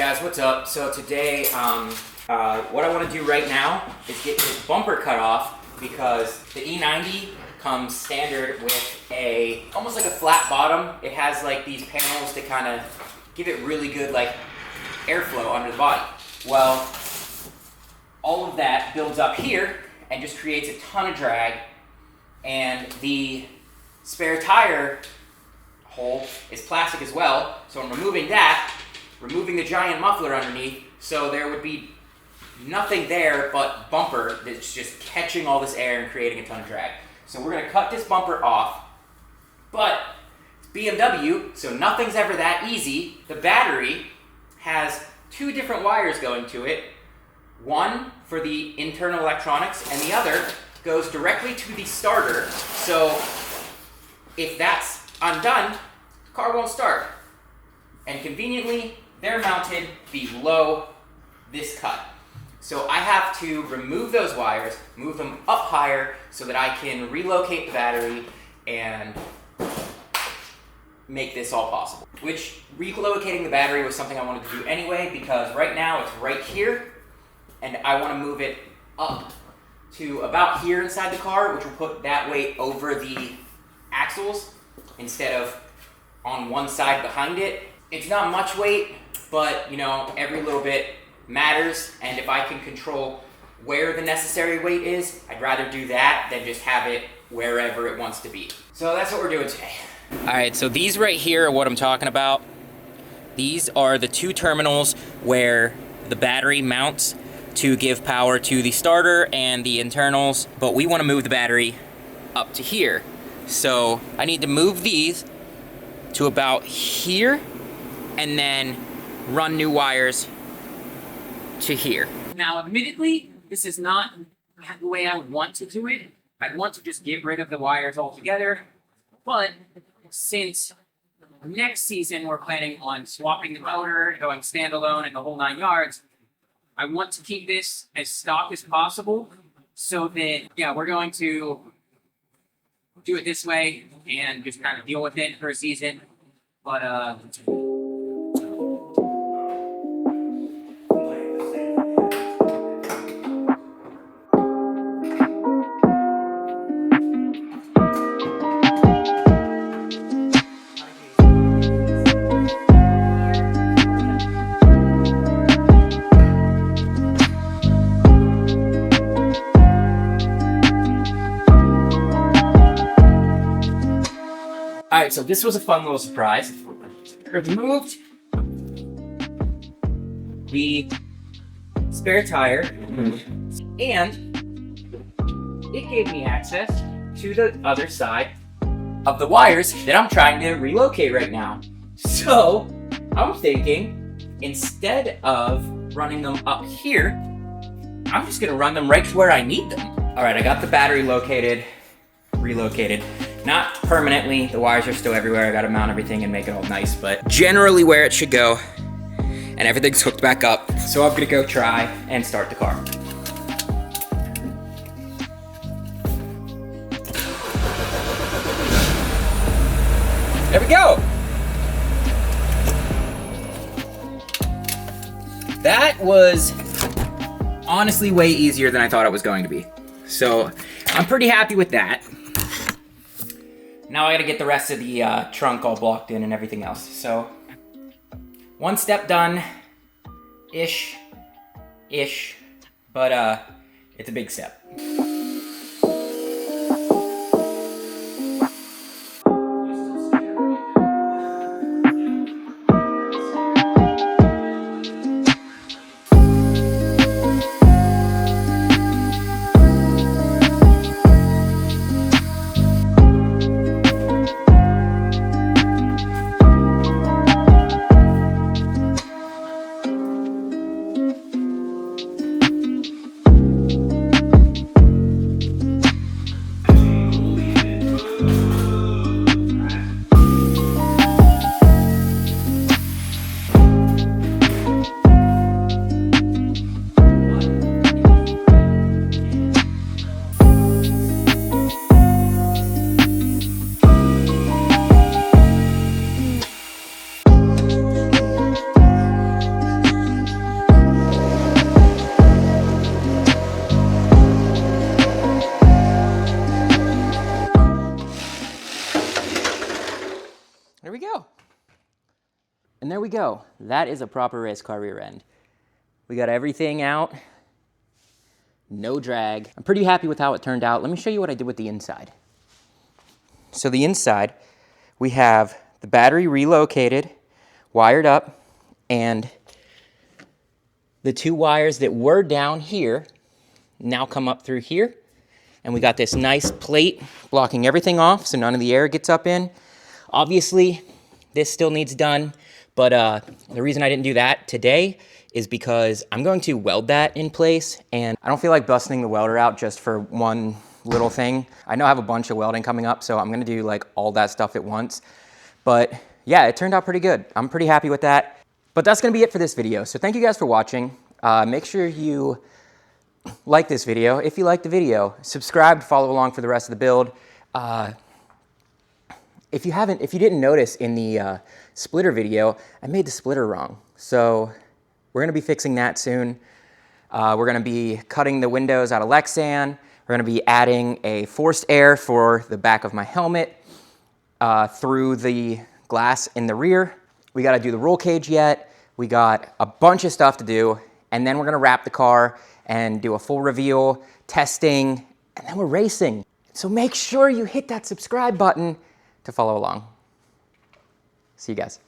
guys, what's up? So today, what I want to do right now is get this bumper cut off because the E90 comes standard with almost like a flat bottom. It has like these panels to kind of give it really good like airflow under the body. Well, all of that builds up here and just creates a ton of drag, and the spare tire hole is plastic as well, so I'm removing that, removing the giant muffler underneath, so there would be nothing there but bumper that's just catching all this air and creating a ton of drag. So we're going to cut this bumper off, but it's BMW, so nothing's ever that easy. The battery has two different wires going to it, one for the internal electronics and the other goes directly to the starter, so if that's undone, the car won't start. And conveniently, they're mounted below this cut. So I have to remove those wires, move them up higher so that I can relocate the battery and make this all possible. Which, relocating the battery was something I wanted to do anyway, because right now it's right here, and I want to move it up to about here inside the car, which will put that weight over the axles instead of on one side behind it. It's not much weight, but you know, every little bit matters, and if I can control where the necessary weight is, I'd rather do that than just have it wherever it wants to be. So that's what we're doing today. Alright, so these right here are what I'm talking about. These are the two terminals where the battery mounts to give power to the starter and the internals, but we want to move the battery up to here. So I need to move these to about here and then run new wires to here. Now, admittedly, this is not the way I would want to do it. I'd want to just get rid of the wires altogether, but since next season we're planning on swapping the motor, going standalone and the whole 9 yards, I want to keep this as stock as possible so that, yeah, we're going to do it this way and just kind of deal with it for a season. But, Alright, so this was a fun little surprise. Removed the spare tire, and it gave me access to the other side of the wires that I'm trying to relocate right now. So I'm thinking, instead of running them up here, I'm just gonna run them right to where I need them. Alright, I got the battery relocated. Not permanently, the wires are still everywhere. I gotta mount everything and make it all nice, but generally where it should go, and everything's hooked back up. So I'm gonna go try and start the car. There we go. That was honestly way easier than I thought it was going to be. So I'm pretty happy with that. Now I gotta get the rest of the trunk all blocked in and everything else. So, one step done, ish, but it's a big step. we go. And there we go. That is a proper race car rear end. We got everything out. No drag. I'm pretty happy with how it turned out. Let me show you what I did with the inside. So the inside, we have the battery relocated, wired up, and the 2 wires that were down here now come up through here. And we got this nice plate blocking everything off so none of the air gets up in. Obviously, this still needs done, but the reason I didn't do that today is because I'm going to weld that in place, and I don't feel like busting the welder out just for one little thing. I know I have a bunch of welding coming up, so I'm gonna do like all that stuff at once. But yeah, it turned out pretty good. I'm pretty happy with that. But that's gonna be it for this video. So thank you guys for watching. Make sure you like this video. If you liked the video, subscribe to follow along for the rest of the build. If you didn't notice in the splitter video, I made the splitter wrong. So we're gonna be fixing that soon. We're gonna be cutting the windows out of Lexan. We're gonna be adding a forced air for the back of my helmet through the glass in the rear. We gotta do the roll cage yet. We got a bunch of stuff to do, and then we're gonna wrap the car and do a full reveal, testing, and then we're racing. So make sure you hit that subscribe button to follow along. See you guys.